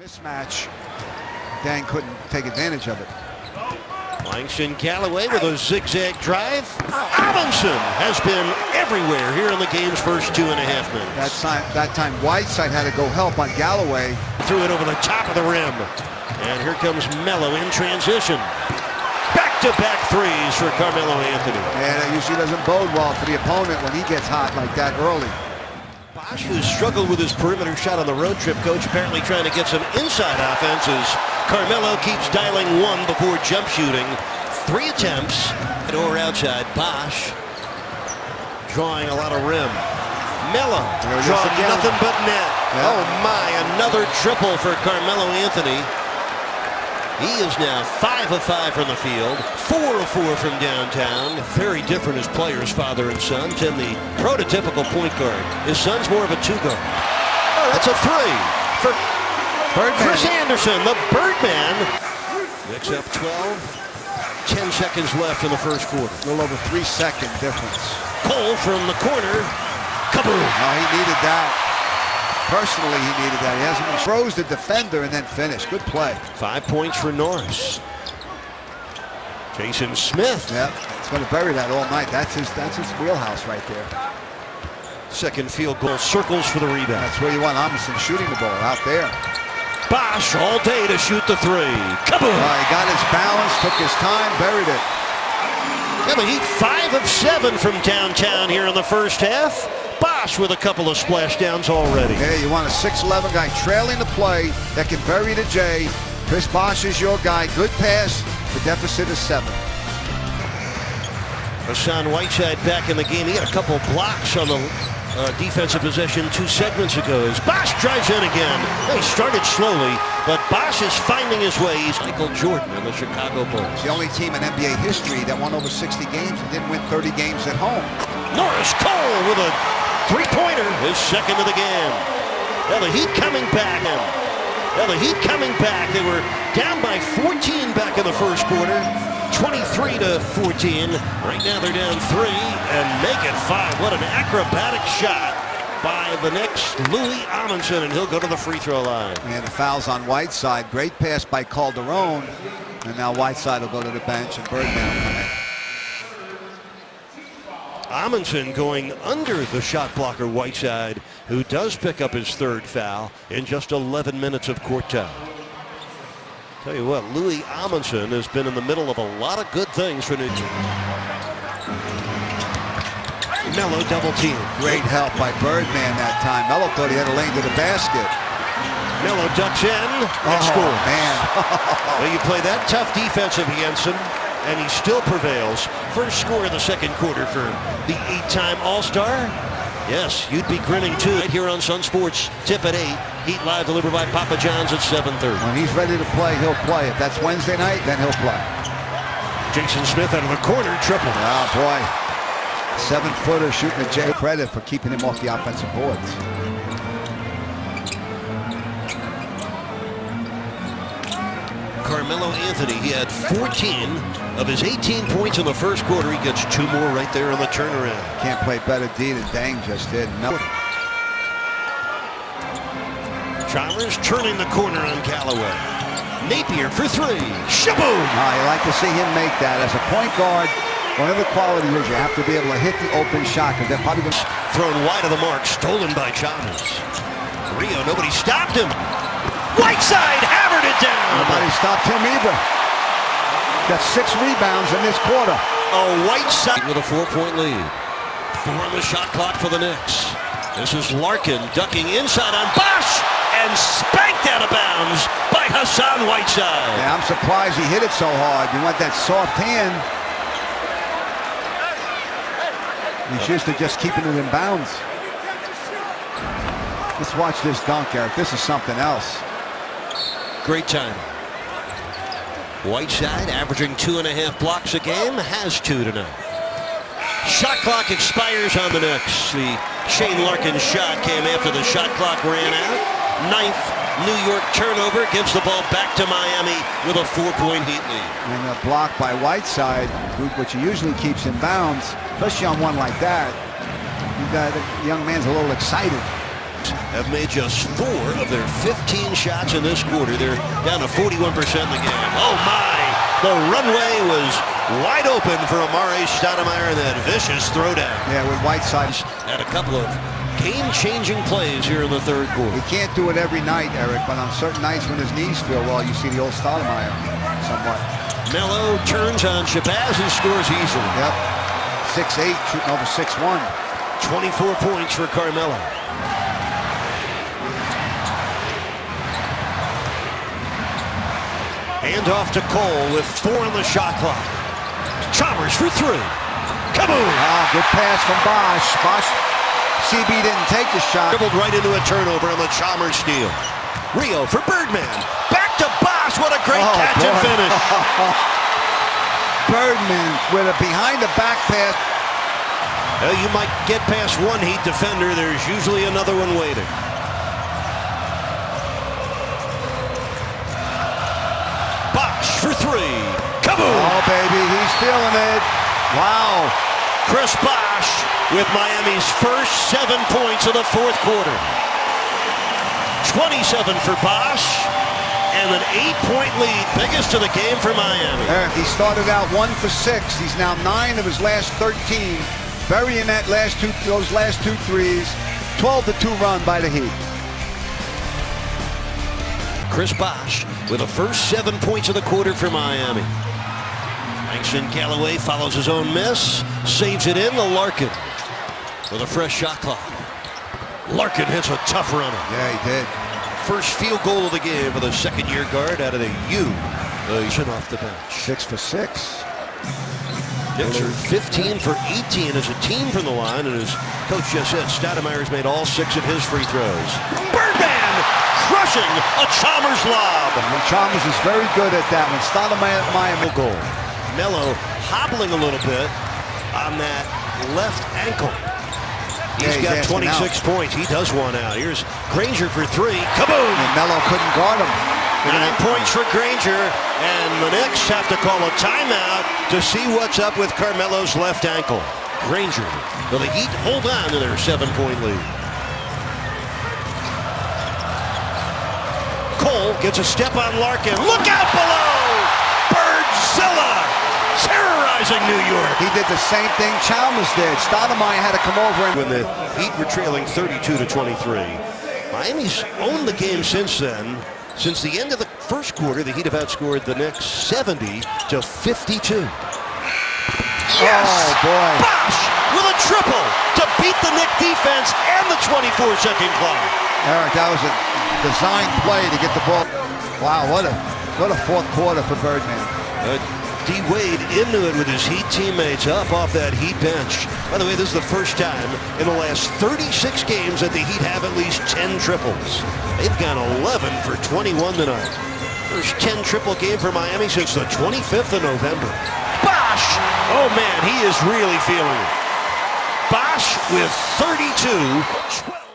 Mismatch. Dan couldn't take advantage of it. Langston Galloway with a zigzag drive. Amundsen has been everywhere here in the game's first 2.5 minutes. That time Whiteside had to go help on Galloway. Threw it over the top of the rim. And here comes Melo in transition. Back-to-back threes for Carmelo Anthony. And it usually doesn't bode well for the opponent when he gets hot like that early. Bosh, who struggled with his perimeter shot on the road trip, coach apparently trying to get some inside offense as Carmelo keeps dialing one before jump shooting. 3 attempts, or outside. Bosh drawing a lot of rim. Melo drawing nothing but net. Yeah. Oh my, another triple for Carmelo Anthony. He is now 5 of 5 from the field, 4 of 4 from downtown. Very different as players, father and son. Tim, the prototypical point guard. His son's more of a 2-guard. Oh, that's a 3 for Birdman. Chris Anderson, the Birdman. Knicks up 12. 10 seconds left in the first quarter. A little over 3-second difference. Cole from the corner. Kaboom! Oh, he needed that. Personally, he needed that. He hasn't been froze the defender and then finished. Good play. 5 points for Norris. Jason Smith. Yep, he's going to bury that all night. That's his wheelhouse right there. Second field goal, circles for the rebound. That's where you want Amundsen shooting the ball, out there. Bosh all day to shoot the 3. Kaboom! He got his balance, took his time, buried it. Yeah, the Heat 5 of 7 from downtown here in the first half. Bosh with a couple of splashdowns already. Hey, you want a 6'11 guy trailing the play that can bury the J. Chris Bosh is your guy. Good pass. The deficit is 7. Hassan Whiteside back in the game. He had a couple blocks on the defensive possession 2 segments ago. As Bosh drives in again. He started slowly, but Bosh is finding his way. He's Michael Jordan and the Chicago Bulls. It's the only team in NBA history that won over 60 games and didn't win 30 games at home. Norris Cole with a 3-pointer, his second of the game. Now the Heat coming back. They were down by 14 back in the first quarter. 23-14. Right now they're down 3 and make it 5. What an acrobatic shot by the Knicks, Louis Amundsen, and he'll go to the free throw line. And the foul's on Whiteside. Great pass by Calderon. And now Whiteside will go to the bench and Birdman will come in. Amundsen going under the shot blocker Whiteside, who does pick up his 3rd foul in just 11 minutes of court time. Tell you what, Louis Amundsen has been in the middle of a lot of good things for New York. Melo double team. Great help by Birdman that time. Melo thought he had a lane to the basket. Melo ducks in and scores. Man. Well, you play that tough defensive against him, and he still prevails. First score of the second quarter for the 8-time All-Star. Yes, you'd be grinning too. Right here on Sun Sports, tip at 8. Heat Live delivered by Papa John's at 7:30. When he's ready to play, he'll play. If that's Wednesday night, then he'll play. Jason Smith out of the corner, triple. Oh, boy. 7-footer shooting a J. Credit for keeping him off the offensive boards. Carmelo Anthony, he had 14 of his 18 points in the first quarter. He gets 2 more right there on the turnaround. Can't play better D than Dang just did. No. Chalmers turning the corner on Galloway. Napier for 3. Shaboom! You like to see him make that. As a point guard, one of the qualities is you have to be able to hit the open shot, because they're probably going to... Thrown wide of the mark, stolen by Chalmers. Rio, nobody stopped him. Whiteside hammered it down. Nobody stopped him either. Got 6 rebounds in this quarter. Oh, Whiteside with a 4-point lead. 4 on the shot clock for the Knicks. This is Larkin ducking inside on Bosh and spanked out of bounds by Hassan Whiteside. Yeah, I'm surprised he hit it so hard. You want that soft hand. He's used to just keeping it in bounds. Let's watch this dunk, Eric. This is something else. Great time. Whiteside averaging 2.5 blocks a game, has 2 tonight. Shot clock expires on the Knicks. The Shane Larkin shot came after the shot clock ran out. 9th New York turnover gives the ball back to Miami with a 4-point Heat lead. And a block by Whiteside, which he usually keeps in bounds, especially on one like that. The young man's a little excited. have made just 4 of their 15 shots in this quarter. They're down to 41% in the game. Oh my! The runway was wide open for Amare Stoudemire in that vicious throwdown. Yeah, with Whiteside. Had a couple of game-changing plays here in the third quarter. He can't do it every night, Eric, but on certain nights when his knees feel well, you see the old Stoudemire somewhat. Melo turns on Shabazz and scores easily. Yep. 6'8", shooting over 6'1". 24 points for Carmelo. Hand off to Cole with 4 on the shot clock. Chalmers for 3. Kaboom! Ah, good pass from Bosch. Bosch, CB didn't take the shot. Dribbled right into a turnover on the Chalmers steal. Rio for Birdman. Back to Bosch. What a great catch and finish. Birdman with a behind-the-back pass. Well, you might get past one Heat defender. There's usually another one waiting. Bosch for 3. Kaboom! Oh, baby, he's feeling it. Wow. Chris Bosch with Miami's first 7 points of the fourth quarter. 27 for Bosch, and an 8-point lead, biggest of the game for Miami. Eric, he started out 1 for 6. He's now 9 of his last 13. Burying those last two threes. 12-2 run by the Heat. Chris Bosch with the first 7 points of the quarter for Miami. Langston Galloway follows his own miss, saves it in to Larkin with a fresh shot clock. Larkin hits a tough runner. Yeah, he did. First field goal of the game for the second-year guard out of the U. Off the bench. 6 for 6. Knicks are 15 for 18 as a team from the line, and as coach just said, Stoudemire's made all 6 of his free throws. Birdman crushing a Chalmers lob. And Chalmers is very good at that one. Stoudemire Goal. Melo hobbling a little bit on that left ankle. He's got 26 points. He does one out. Here's Granger for 3. Kaboom! And Melo couldn't guard him. 9 points for Granger, and the Knicks have to call a timeout to see what's up with Carmelo's left ankle. Granger, will the Heat hold on to their 7-point lead? Cole gets a step on Larkin. Look out below! Birdzilla terrorizing New York. He did the same thing Chalmers did. Stoudemire had to come over and... When the Heat were trailing 32-23. Miami's owned the game since then. Since the end of the first quarter, the Heat have outscored the Knicks 70-52. Yes! Oh, boy. Bosch with a triple to beat the Knicks defense and the 24-second clock. Eric, that was a design play to get the ball. Wow, what a fourth quarter for Birdman. D-Wade into it with his Heat teammates up off that Heat bench. By the way, this is the first time in the last 36 games that the Heat have at least 10 triples. They've gone 11 for 21 tonight. First 10 triple game for Miami since the 25th of November. Bosch! Oh man, he is really feeling it. Bosch with 32.